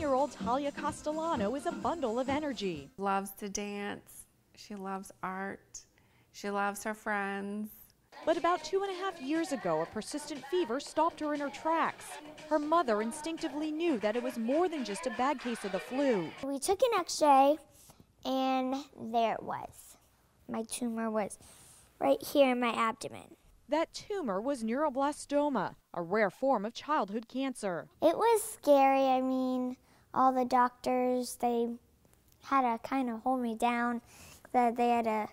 14-year-old Talia Castellano is a bundle of energy. Loves to dance. She loves art. She loves her friends. But about 2.5 years ago, a persistent fever stopped her in her tracks. Her mother instinctively knew that it was more than just a bad case of the flu. We took an x-ray, and there it was. My tumor was right here in my abdomen. That tumor was neuroblastoma, a rare form of childhood cancer. It was scary. I mean, all the doctors, they had to kind of hold me down. That they had to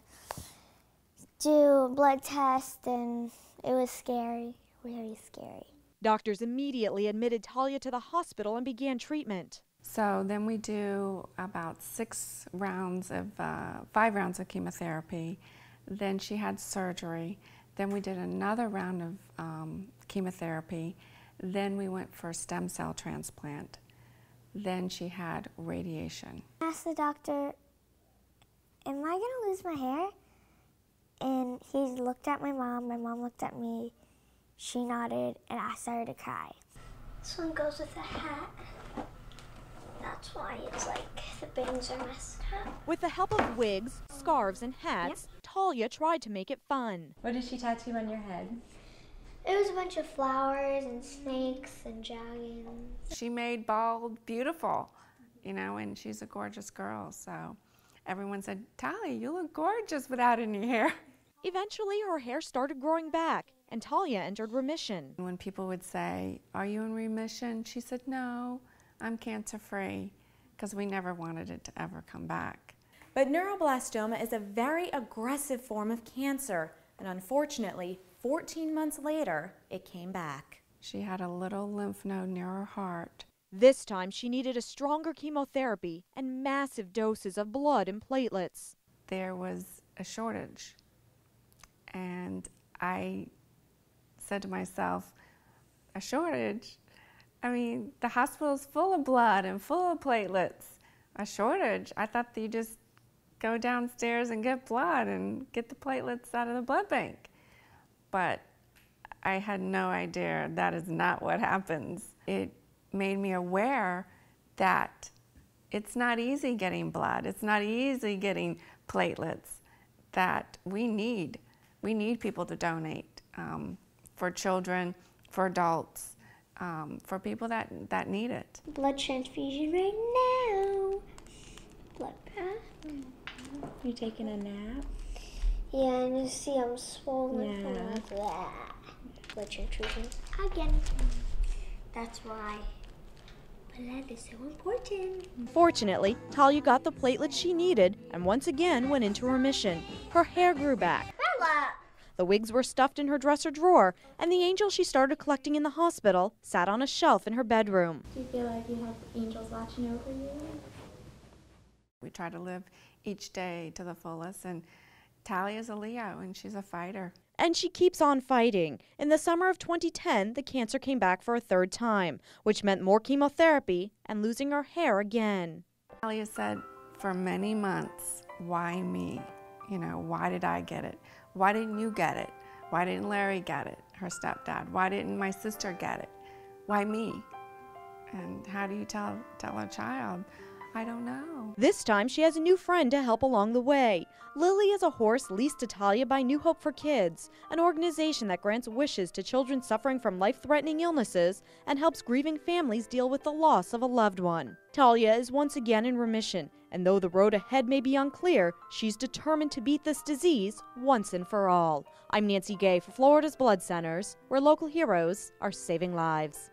do a blood test, and it was scary, really scary. Doctors immediately admitted Talia to the hospital and began treatment. So then we do about 5 rounds of chemotherapy. Then she had surgery. Then we did another round of chemotherapy. Then we went for stem cell transplant. Then she had radiation. I asked the doctor, am I gonna lose my hair? And he looked at my mom looked at me, she nodded, and I started to cry. This one goes with the hat. That's why it's like the bangs are messed up. With the help of wigs, scarves, and hats, Talia tried to make it fun. What did she tattoo on your head? It was a bunch of flowers and snakes and dragons. She made bald beautiful, you know, and she's a gorgeous girl. So everyone said, Talia, you look gorgeous without any hair. Eventually, her hair started growing back, and Talia entered remission. When people would say, are you in remission? She said, no, I'm cancer-free, because we never wanted it to ever come back. But neuroblastoma is a very aggressive form of cancer, and unfortunately, 14 months later, it came back. She had a little lymph node near her heart. This time, she needed a stronger chemotherapy and massive doses of blood and platelets. There was a shortage, and I said to myself, a shortage? I mean, the hospital's full of blood and full of platelets. A shortage? I thought that you just go downstairs and get blood and get the platelets out of the blood bank. But I had no idea that is not what happens. It made me aware that it's not easy getting blood. It's not easy getting platelets that we need. We need people to donate for children, for adults, for people that need it. Blood transfusion right now. Blood bath. You taking a nap? Yeah, and you see I'm swollen. Yeah. Blood transfusion again. That's why blood is so important. Fortunately, Talia got the platelets she needed and once again went into remission. Her hair grew back. Bella! The wigs were stuffed in her dresser drawer, and the angel she started collecting in the hospital sat on a shelf in her bedroom. Do you feel like you have angels watching over you? We try to live each day to the fullest, and Talia's a Leo, and she's a fighter. And she keeps on fighting. In the summer of 2010, the cancer came back for a third time, which meant more chemotherapy and losing her hair again. Talia said for many months, why me? You know, why did I get it? Why didn't you get it? Why didn't Larry get it, her stepdad? Why didn't my sister get it? Why me? And how do you tell a child? I don't know. This time, she has a new friend to help along the way. Lily is a horse leased to Talia by New Hope for Kids, an organization that grants wishes to children suffering from life-threatening illnesses and helps grieving families deal with the loss of a loved one. Talia is once again in remission, and though the road ahead may be unclear, she's determined to beat this disease once and for all. I'm Nancy Gay for Florida's Blood Centers, where local heroes are saving lives.